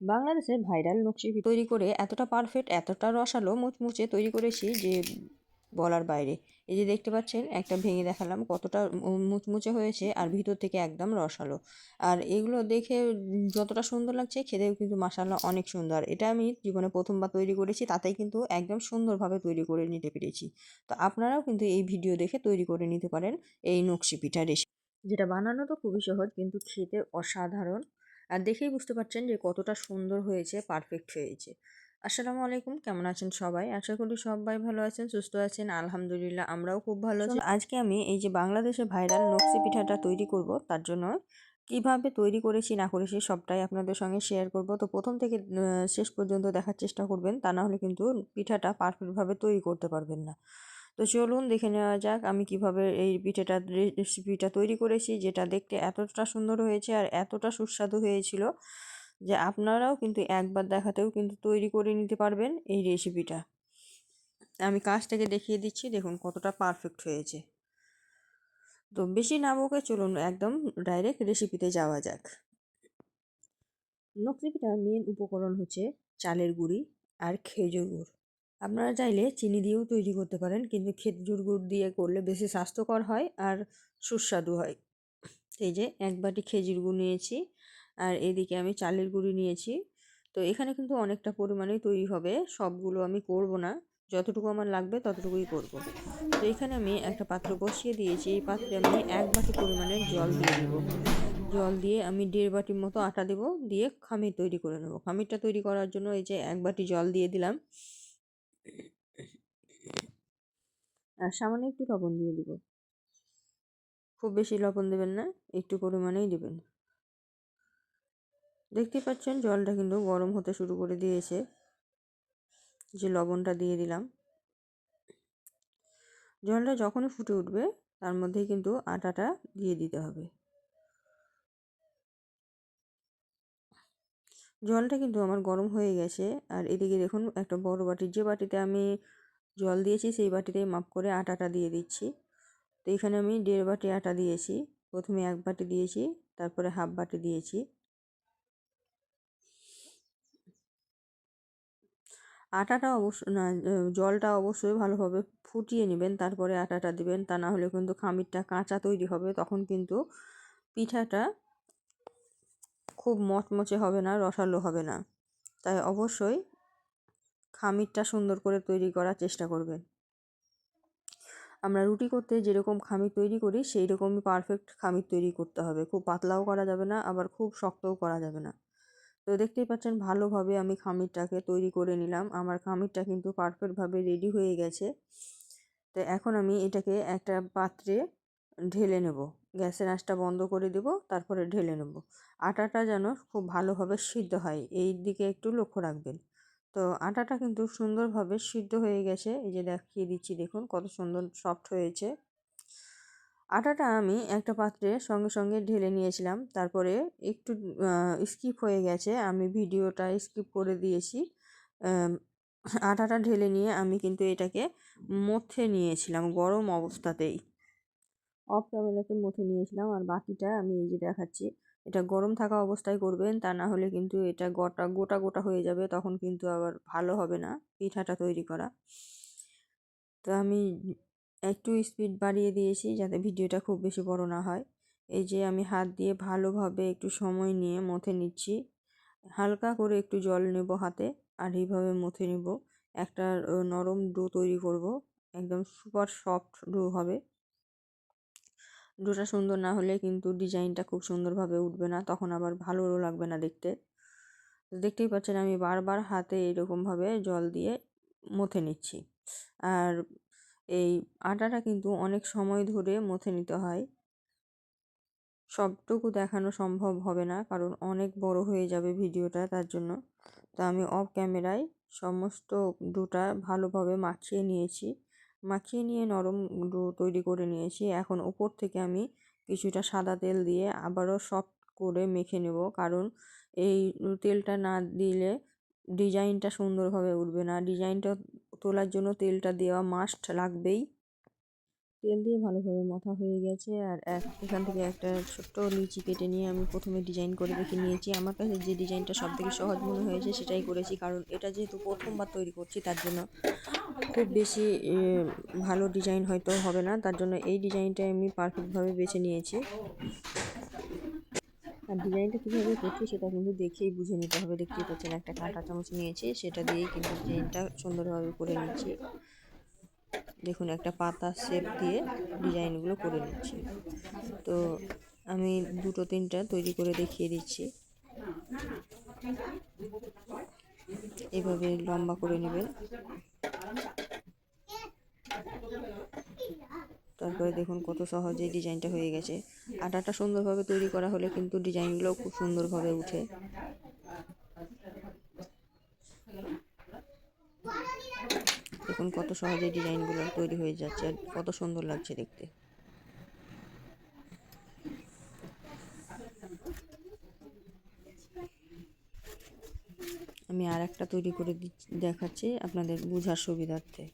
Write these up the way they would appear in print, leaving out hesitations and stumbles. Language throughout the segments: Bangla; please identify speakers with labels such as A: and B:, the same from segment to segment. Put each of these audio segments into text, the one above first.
A: বাংলাদেশের ভাইরাল নকশি পিঠা তৈরি করে এতটা পারফেক্ট, এতটা রসালো, মুচমুচে তৈরি করেছি যে বলার বাইরে। এই যে দেখতে পাচ্ছেন, একটা ভেঙে দেখালাম কতটা মুচমুচে হয়েছে আর ভিতর থেকে একদম রসালো। আর এগুলো দেখে যতটা সুন্দর লাগছে, খেতেও কিন্তু মাশাআল্লাহ অনেক সুন্দর। এটা আমি জীবনে প্রথমবার তৈরি করেছি, তাতেই কিন্তু একদম সুন্দরভাবে তৈরি করে নিতে পেরেছি। তো আপনারাও কিন্তু এই ভিডিও দেখে তৈরি করে নিতে পারেন এই নকশি পিঠা রেসিপি, যেটা বানানো তো খুবই সহজ কিন্তু খেতে অসাধারণ। আর দেখেই বুঝতে পারছেন যে কতটা সুন্দর হয়েছে, পারফেক্ট হয়েছে। আসসালামু আলাইকুম, কেমন আছেন সবাই? আশা করি সবাই ভালো আছেন, সুস্থ আছেন। আলহামদুলিল্লাহ, আমরাও খুব ভালো আছি। আজকে আমি এই যে বাংলাদেশে ভাইরাল নকশি পিঠাটা তৈরি করব, তার জন্য কিভাবে তৈরি করেছি না করেছি সবটাই আপনাদের সঙ্গে শেয়ার করব। তো প্রথম থেকে শেষ পর্যন্ত দেখার চেষ্টা করবেন, তা না হলে কিন্তু পিঠাটা পারফেক্টভাবে তৈরি করতে পারবেন না। তো চলুন দেখে নেওয়া যাক আমি কিভাবে এই রেসিপিটা তৈরি করেছি, যেটা দেখতে এতটা সুন্দর হয়েছে আর এতটা সুস্বাদু হয়েছিল যে আপনারাও কিন্তু একবার দেখাতেও কিন্তু তৈরি করে নিতে পারবেন এই রেসিপিটা। আমি কাজটাকে দেখিয়ে দিচ্ছি, দেখুন কতটা পারফেক্ট হয়েছে। তো বেশি না বকে চলুন একদম ডাইরেক্ট রেসিপিতে যাওয়া যাক। নকশি পিঠার মেন উপকরণ হচ্ছে চালের গুঁড়ি আর খেজুর গুড়। আপনারা চাইলে চিনি দিয়েও তৈরি করতে পারেন, কিন্তু খেজুর গুড় দিয়ে করলে বেশি স্বাস্থ্যকর হয় আর সুস্বাদু হয়। এই যে 1 বাটি খেজুর গুড় নিয়েছি, আর এদিকে আমি চালের গুঁড়ি নিয়েছি। তো এখানে কিন্তু অনেকটা পরিমাণেই তৈরি হবে, সবগুলো আমি করব না, যতটুকু আমার লাগবে ততটুকুই করব। তো এখানে আমি একটা পাত্র বসিয়ে দিয়েছি, এই পাত্রে আমি 1 বাটি পরিমাণের জল দিয়ে দিব। জল দিয়ে আমি 1.5 বাটির মতো আটা দেব, দিয়ে খামির তৈরি করে নেব। খামিরটা তৈরি করার জন্য এই যে 1 বাটি জল দিয়ে দিলাম, আর সামান্য একটু লবণ দিয়ে দিব। খুব বেশি লবণ দেবেন না, একটু পরিমাণেই দেবেন। দেখতেই পাচ্ছেন জলটা কিন্তু গরম হতে শুরু করে দিয়েছে। যে লবণটা দিয়ে দিলাম, জলটা যখনই ফুটে উঠবে তার মধ্যেই কিন্তু আটাটা দিয়ে দিতে হবে। জলটা কিন্তু আমার গরম হয়ে গেছে, আর এদিকে দেখুন একটা বড় বাটি, যে বাটিতে আমি জল দিয়েছি সেই বাটিতেই মাপ করে আটাটা দিয়ে দিচ্ছি। তো এখানে আমি 1.5 বাটি আটা দিয়েছি। প্রথমে 1 বাটি দিয়েছি, তারপরে হাফ বাটি দিয়েছি। আটাটা অবশ্য না, জলটা অবশ্যই ভালোভাবে ফুটিয়ে নেবেন, তারপরে আটাটা দিবেন। তা না হলে কিন্তু খামিরটা কাঁচা তৈরি হবে, তখন কিন্তু পিঠাটা খুব মচমচে হবে না, রসালো হবে না। তাই অবশ্যই খামিরটা সুন্দর করে তৈরি করার চেষ্টা করবেন। আমরা রুটি করতে যেরকম খামির তৈরি করি সেই রকমই পারফেক্ট খামির তৈরি করতে হবে। খুব পাতলাও করা যাবে না, আবার খুব শক্তও করা যাবে না। তো দেখতেই পাচ্ছেন ভালোভাবে আমি খামিরটাকে তৈরি করে নিলাম। আমার খামিরটা কিন্তু পারফেক্টভাবে রেডি হয়ে গেছে। তো এখন আমি এটাকে একটা পাত্রে ঢেলে নেব। গ্যাসের আঁচটা বন্ধ করে দেব, তারপরে ঢেলে নেব। আটাটা যেন খুব ভালোভাবে সিদ্ধ হয়, এই দিকে একটু লক্ষ্য রাখবেন। তো আটাটা কিন্তু সুন্দরভাবে সিদ্ধ হয়ে গেছে, এই যে দেখিয়ে দিচ্ছি, দেখুন কত সুন্দর সফট হয়েছে। আটাটা আমি একটা পাত্রে সঙ্গে সঙ্গে ঢেলে নিয়েছিলাম, তারপরে একটু স্কিপ হয়ে গেছে, আমি ভিডিওটা স্কিপ করে দিয়েছি। আটাটা ঢেলে নিয়ে আমি কিন্তু এটাকে মথে নিয়েছিলাম গরম অবস্থাতেই, অফ ক্যামেরাতে মথে নিয়েছিলাম। আর বাকিটা আমি এই যে দেখাচ্ছি, এটা গরম থাকা অবস্থায় করবেন, তা না হলে কিন্তু এটা গোটা গোটা গোটা হয়ে যাবে, তখন কিন্তু আবার ভালো হবে না পিঠাটা তৈরি করা। তো আমি একটু স্পিড বাড়িয়ে দিয়েছি যাতে ভিডিওটা খুব বেশি বড় না হয়। এই যে আমি হাত দিয়ে ভালোভাবে একটু সময় নিয়ে মথে নিচ্ছি, হালকা করে একটু জল নেব হাতে, আর এইভাবে মথে নেব। একটা নরম ডো তৈরি করব, একদম সুপার সফট ডো হবে। ডোটা সুন্দর না হলে কিন্তু ডিজাইনটা খুব সুন্দরভাবে উঠবে না, তখন আবার ভালো লাগবে না দেখতে। দেখতেই পাচ্ছেন আমি বারবার হাতে এরকমভাবে জল দিয়ে মথে নিচ্ছি। আর এই আটাটা কিন্তু অনেক সময় ধরে মথে নিতে হয়, সবটুকু দেখানো সম্ভব হবে না কারণ অনেক বড় হয়ে যাবে ভিডিওটা, তার জন্য। তো আমি অফ ক্যামেরায় সমস্ত ডোটা ভালোভাবে মাখিয়ে নিয়েছি, মাখিয়ে নিয়ে নরম ডো তৈরি করে নিয়েছি। এখন উপর থেকে আমি কিছুটা সাদা তেল দিয়ে আবারও সফট করে মেখে নেব, কারণ এই তেলটা না দিলে ডিজাইনটা সুন্দরভাবে উঠবে না। ডিজাইনটা তোলার জন্য তেলটা দেওয়া মাস্ট লাগবেই। তেল দিয়ে ভালোভাবে মাথা হয়ে গেছে। আর এখান থেকে একটা ছোট্ট লিচি কেটে নিয়ে আমি প্রথমে ডিজাইন করে দেখে নিয়েছি। আমার কাছে যে ডিজাইনটা সবথেকে সহজ মনে হয়েছে সেটাই করেছি, কারণ এটা যেহেতু প্রথমবার তৈরি করছি তার জন্য খুব বেশি ভালো ডিজাইন হয়তো হবে না, তার জন্য এই ডিজাইনটাই আমি পারফেক্টভাবে বেছে নিয়েছি। আর ডিজাইনটা কীভাবে করছি সেটা কিন্তু দেখেই বুঝে নিতে হবে। দেখতেই পাচ্ছেন একটা কাঁটা চামচ নিয়েছি, সেটা দিয়েই কিন্তু ডিজাইনটা সুন্দরভাবে করে নিচ্ছি। দেখুন একটা পাতা শেপ দিয়ে ডিজাইনগুলো করে নিচ্ছি। তো আমি দুটো তিনটা তৈরি করে দেখিয়ে দিচ্ছি। এভাবে লম্বা করে নেবেন। তারপরে দেখুন কত সহজেই ডিজাইনটা হয়ে গেছে। আটাটা সুন্দরভাবে তৈরি করা হলে কিন্তু ডিজাইনগুলো খুব সুন্দরভাবে উঠে। দেখুন কত সহজে ডিজাইনগুলো তৈরি হয়ে যাচ্ছে আর কত সুন্দর লাগছে দেখতে। আমি আর একটা তৈরি করে দেখাচ্ছি আপনাদের বোঝার সুবিধার্থে।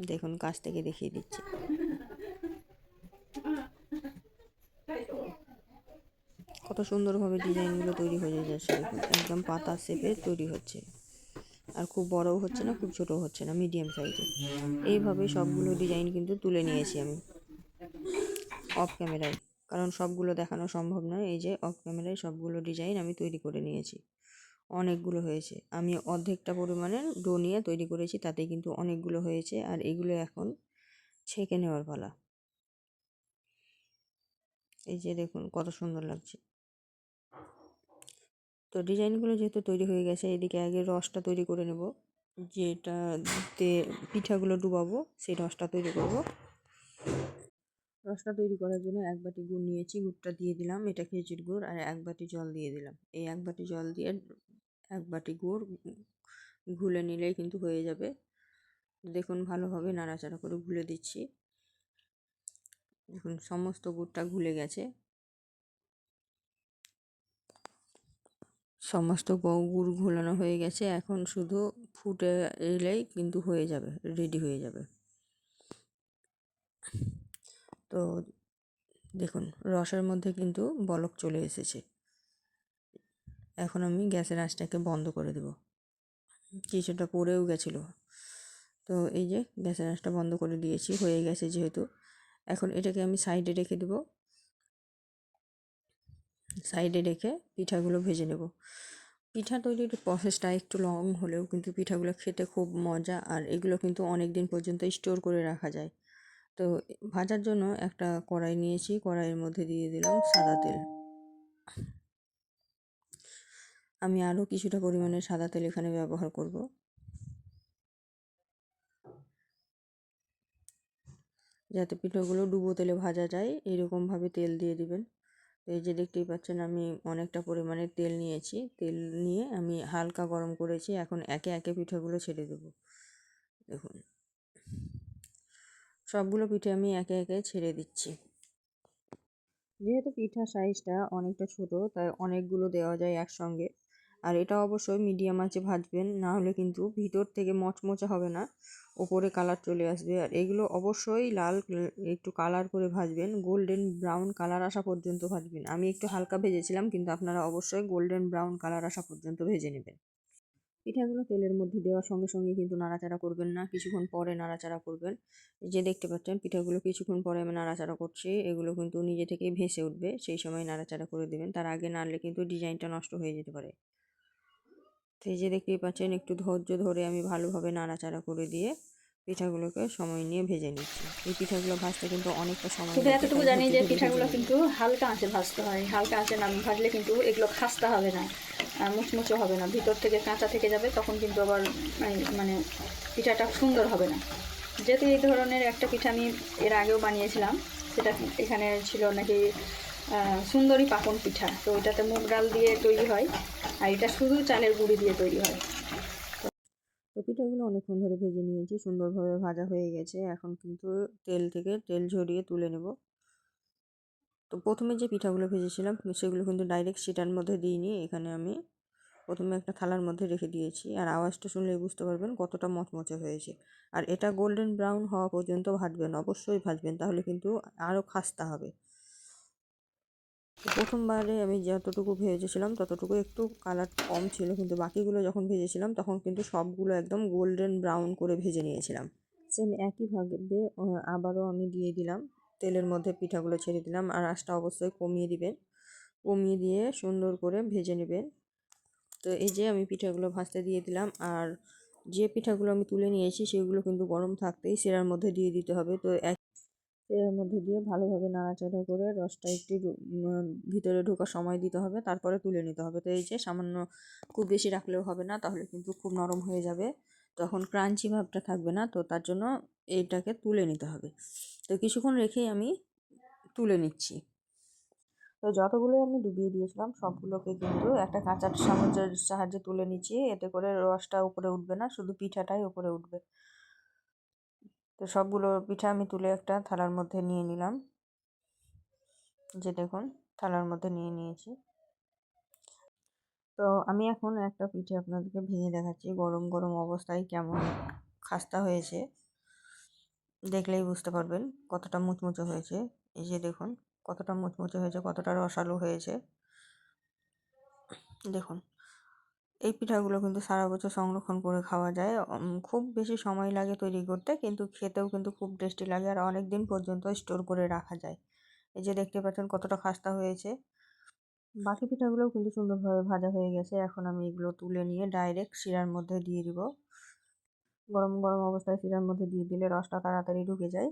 A: দেখুন কাছ থেকে দেখিয়ে দিচ্ছি। কত সুন্দরভাবে ডিজাইনগুলো তৈরি হয়ে যাচ্ছে। দেখুন একদম পাতা শেপে তৈরি হচ্ছে, আর খুব বড়ও হচ্ছে না, খুব ছোটও হচ্ছে না, মিডিয়াম সাইজে। এইভাবে সবগুলো ডিজাইন কিন্তু তুলে নিয়েছি আমি অফ ক্যামেরায়, কারণ সবগুলো দেখানো সম্ভব নয়। এই যে অফ ক্যামেরায় সবগুলো ডিজাইন আমি তৈরি করে নিয়েছি। অনেকগুলো হয়েছে। আমি অর্ধেকটা পরিমাণের ডো নিয়ে তৈরি করেছি, তাতে কিন্তু অনেকগুলো হয়েছে। আর এগুলো এখন ছেঁকে নেওয়ার পালা। এই যে দেখুন কত সুন্দর লাগছে। তো ডিজাইনগুলো যেহেতু তৈরি হয়ে গেছে, এদিকে আগে রসটা তৈরি করে নেব। যেটাতে পিঠাগুলো ডুবাবো সেই রসটা তৈরি করব। রসটা তৈরি করার জন্য 1 বাটি গুড় নিয়েছি। গুড়টা দিয়ে দিলাম, এটা খেজুর গুড়, আর 1 বাটি জল দিয়ে দিলাম। এই 1 বাটি জল দিয়ে 1 বাটি গুড় ঘুলে নিলেই কিন্তু হয়ে যাবে। দেখুন ভালোভাবে নাড়াচাড়া করে ঘুলে দিচ্ছি। দেখুন সমস্ত গুড়টা ঘুলে গেছে। সমস্ত গুড় ঘোলানো হয়ে গেছে। এখন শুধু ফুটে এলেই কিন্তু হয়ে যাবে, রেডি হয়ে যাবে। তো দেখুন রসের মধ্যে কিন্তু বলক চলে এসেছে। এখন আমি গ্যাসের আঁচটাকে বন্ধ করে দেব। কিছুটা পড়েও গেছিলো। তো এই যে গ্যাসের আঁচটা বন্ধ করে দিয়েছি, হয়ে গেছে যেহেতু। এখন এটাকে আমি সাইডে রেখে দেব। সাইডে রেখে পিঠাগুলো ভেজে নেব। পিঠা তৈরির প্রসেসটা একটু লং হলেও কিন্তু পিঠাগুলো খেতে খুব মজা, আর এগুলো কিন্তু অনেক দিন পর্যন্ত স্টোর করে রাখা যায়। তো ভাজার জন্য একটা কড়াই নিয়েছি, কড়াইয়ের মধ্যে দিয়ে দিলাম সাদা তেল। আমি আরও কিছুটা পরিমাণে সাদা তেল এখানে ব্যবহার করব। যাতে পিঠাগুলো ডুবো তেলে ভাজা যায়, এরকমভাবে তেল দিয়ে দিবেন। এই যে দেখতেই পাচ্ছেন আমি অনেকটা পরিমাণে তেল নিয়েছি। তেল নিয়ে আমি হালকা গরম করেছি। এখন একে একে পিঠাগুলো ছেড়ে দেব। দেখুন সবগুলো পিঠে আমি একে একে ছেড়ে দিচ্ছি। যেহেতু পিঠার সাইজটা অনেকটা ছোট, তাই অনেকগুলো দেওয়া যায় একসঙ্গে। আর এটা অবশ্যই মিডিয়াম আঁচে ভাজবেন, না হলে কিন্তু ভিতর থেকে মচমচে হবে না, ওপরে কালার চলে আসবে। আর এগুলো অবশ্যই লাল একটু কালার করে ভাজবেন, গোল্ডেন ব্রাউন কালার আসা পর্যন্ত ভাজবেন। আমি একটু হালকা ভেজেছিলাম, কিন্তু আপনারা অবশ্যই গোল্ডেন ব্রাউন কালার আসা পর্যন্ত ভেজে নেবেন। পিঠাগুলো তেলের মধ্যে দেওয়ার সঙ্গে সঙ্গে কিন্তু নাড়াচাড়া করবেন না, কিছুক্ষণ পরে নাড়াচাড়া করবেন। যে দেখতে পাচ্ছেন পিঠাগুলো কিছুক্ষণ পরে আমি নাড়াচাড়া করছি, এগুলো কিন্তু নিজে থেকেই ভেসে উঠবে, সেই সময় নাড়াচাড়া করে দেবেন। তার আগে নাড়লে কিন্তু ডিজাইনটা নষ্ট হয়ে যেতে পারে। তো এই যে দেখতেই পাচ্ছেন একটু ধৈর্য ধরে আমি ভালোভাবে নাড়াচাড়া করে দিয়ে পিঠাগুলোকে সময় নিয়ে ভেজে নিচ্ছি। এই পিঠাগুলো ভাজতে কিন্তু অনেকটা সময়
B: শুধু
A: লাগে,
B: এতটুকু
A: তাই
B: জানি
A: ধৈর্য
B: যে
A: ধরে ভেজে
B: পিঠাগুলো
A: নেবেন।
B: কিন্তু হালকা আঁচে ভাজতে হয়। হালকা আঁচে না ভাজলে কিন্তু এগুলো খাস্তা হবে না, মুচমুচে হবে না, ভিতর থেকে কাঁচা থেকে যাবে, তখন কিন্তু আবার মানে পিঠাটা সুন্দর হবে না। যেহেতু এই ধরনের একটা পিঠা আমি এর আগেও বানিয়েছিলাম, সেটা এখানে ছিল নাকি সুন্দরী পাকন পিঠা। তো এটাতে মুগ ডাল দিয়ে তৈরি হয়, আর এটা শুধু চালের গুঁড়ি দিয়ে তৈরি হয়।
A: তো পিঠাগুলো অনেকক্ষণ ধরে ভেজে নিয়েছি, সুন্দরভাবে ভাজা হয়ে গেছে। এখন কিন্তু তেল থেকে তেল ঝরিয়ে তুলে নেব। তো প্রথমে যে পিঠাগুলো ভেজেছিলাম সেগুলো কিন্তু ডাইরেক্ট সেটার মধ্যে দিইনি, এখানে আমি প্রথমে একটা থালার মধ্যে রেখে দিয়েছি, আর আওয়াজটা শুনলেই বুঝতে পারবেন কতটা মচমচে হয়েছে। আর এটা গোল্ডেন ব্রাউন হওয়া পর্যন্ত ভাজবেন, অবশ্যই ভাজবেন, তাহলে কিন্তু আরও খাস্তা হবে। প্রথমবারে আমি যতটুকু ভেজেছিলাম ততটুকু একটু কালার কম ছিল, কিন্তু বাকিগুলো যখন ভেজেছিলাম তখন কিন্তু সবগুলো একদম গোল্ডেন ব্রাউন করে ভেজে নিয়েছিলাম। সেম একইভাবে আবারও আমি দিয়ে দিলাম, তেলের মধ্যে পিঠাগুলো ছেড়ে দিলাম, আর আঁচটা অবশ্যই কমিয়ে দিবেন, কমিয়ে দিয়ে সুন্দর করে ভেজে নেবেন। তো এই যে আমি পিঠাগুলো ভাজতে দিয়ে দিলাম, আর যে পিঠাগুলো আমি তুলে নিয়েছি সেগুলো কিন্তু গরম থাকতেই সেরার মধ্যে দিয়ে দিতে হবে। তো এর মধ্যে দিয়ে ভালোভাবে নাড়াচাড়া করে রসটা একটু ভিতরে ঢোকার সময় দিতে হবে, তারপরে তুলে নিতে হবে। তো এই যে সামান্য, খুব বেশি রাখলেও হবে না, তাহলে কিন্তু খুব নরম হয়ে যাবে, তখন ক্রাঞ্চি ভাবটা থাকবে না। তো তার জন্য এইটাকে তুলে নিতে হবে। তো কিছুক্ষণ রেখেই আমি তুলে নিচ্ছি। তো যতগুলো আমি ডুবিয়ে দিয়েছিলাম সবগুলোকে কিন্তু একটা কাঁচা চামচের সাহায্যে তুলে নিচ্ছি, এতে করে রসটা উপরে উঠবে না, শুধু পিঠাটাই উপরে উঠবে। তো সবগুলো পিঠা আমি তুলে একটা থালার মধ্যে নিয়ে নিলাম, যে দেখুন থালার মধ্যে নিয়ে নিয়েছি। তো আমি এখন একটা পিঠে আপনাদেরকে ভেঙে দেখাচ্ছি গরম গরম অবস্থায় কেমন খাস্তা হয়েছে, দেখলেই বুঝতে পারবেন কতটা মুচমুচে হয়েছে। এই যে দেখুন কতটা মুচমুচে হয়েছে, কতটা রসালো হয়েছে। দেখুন এই পিঠাগুলো কিন্তু সারা বছর সংরক্ষণ করে খাওয়া যায়, খুব বেশি সময় লাগে তৈরি করতে, কিন্তু খেতেও কিন্তু খুব টেস্টি লাগে, আর অনেক দিন পর্যন্ত স্টোর করে রাখা যায়। এই যে দেখতে পাচ্ছেন কতটা খাস্তা হয়েছে। বাকি পিঠাগুলোও কিন্তু সুন্দরভাবে ভাজা হয়ে গেছে। এখন আমি এগুলো তুলে নিয়ে ডাইরেক্ট শিরার মধ্যে দিয়ে দিব। গরম গরম অবস্থায় শিরার মধ্যে দিয়ে দিলে রসটা তাড়াতাড়ি ঢুকে যায়,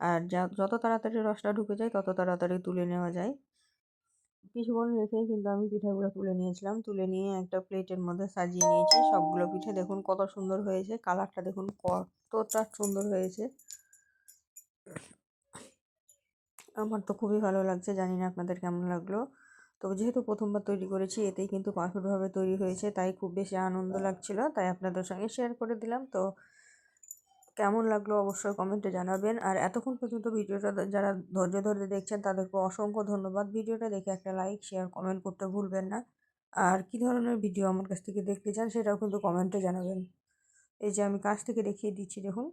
A: আর যত তাড়াতাড়ি রসটা ঢুকে যায় তত তাড়াতাড়ি তুলে নেওয়া যায়। কিছুক্ষণ রেখেই কিন্তু আমি পিঠাগুলো তুলে নিয়েছিলাম, তুলে নিয়ে একটা প্লেটের মধ্যে সাজিয়ে নিয়েছি সবগুলো পিঠে। দেখুন কত সুন্দর হয়েছে, কালারটা দেখুন কতটা সুন্দর হয়েছে। আমার তো খুবই ভালো লাগছে, জানি না আপনাদের কেমন লাগলো। তো যেহেতু প্রথমবার তৈরি করেছি, এতেই কিন্তু পারফেক্টভাবে তৈরি হয়েছে, তাই খুব বেশি আনন্দ লাগছিল, তাই আপনাদের সঙ্গে শেয়ার করে দিলাম। তো কেমন লাগলো অবশ্যই কমেন্টে জানাবেন। আর এতক্ষণ পর্যন্ত ভিডিওটা যারা ধৈর্য ধরে দেখছেন তাদেরকে অসংখ্য ধন্যবাদ। ভিডিওটা দেখে একটা লাইক, শেয়ার, কমেন্ট করতে ভুলবেন না। আর কী ধরনের ভিডিও আমার কাছ থেকে দেখতে চান সেটাও কিন্তু কমেন্টে জানাবেন। এই যে আমি কাছ থেকে দেখিয়ে দিচ্ছি, দেখুন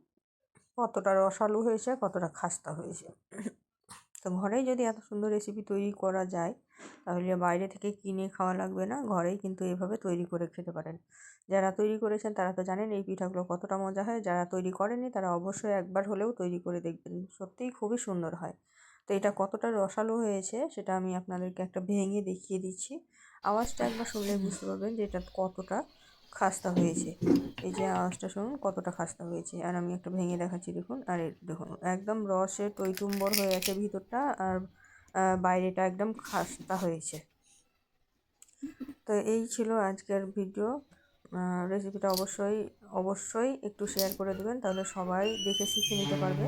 A: কতটা রসালো হয়েছে, কতটা খাস্তা হয়েছে। তো ঘরেই যদি এত সুন্দর রেসিপি তৈরি করা যায়, তাহলে বাইরে থেকে কিনে খাওয়া লাগবে না, ঘরেই কিন্তু এভাবে তৈরি করে খেতে পারেন। যারা তৈরি করেছেন তারা তো জানেন এই পিঠাগুলো কতটা মজা হয়, যারা তৈরি করেনি তারা অবশ্যই একবার হলেও তৈরি করে দেখবেন, সত্যিই খুবই সুন্দর হয়। তো এটা কতটা রসালো হয়েছে সেটা আমি আপনাদেরকে একটা ভেঙে দেখিয়ে দিচ্ছি। আওয়াজটা একবার শুনলে বুঝতে পারবেন যে এটা কতটা খাস্তা হয়েছে। এই যে আওয়াজটা শুনুন কতটা খাস্তা হয়েছে, আর আমি একটা ভেঙে দেখাচ্ছি দেখুন। আর দেখুন একদম রসে টইটুম্বর হয়ে আছে ভিতরটা, আর বাইরেটা একদম খাস্তা হয়েছে। তো এই ছিল আজকের ভিডিও। রেসিপিটা অবশ্যই অবশ্যই একটু শেয়ার করে দেবেন, তাহলে সবাই দেখে শিখে নিতে পারবে।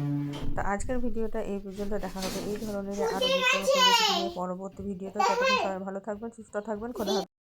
A: তো আজকের ভিডিওটা এই পর্যন্ত, দেখা হবে এই ধরনের আরও নিত্য নতুন রেসিপি নিয়ে পরবর্তী ভিডিওতে। ততক্ষণ সবাই ভালো থাকবেন, সুস্থ থাকবেন, খোদা হাফেজ।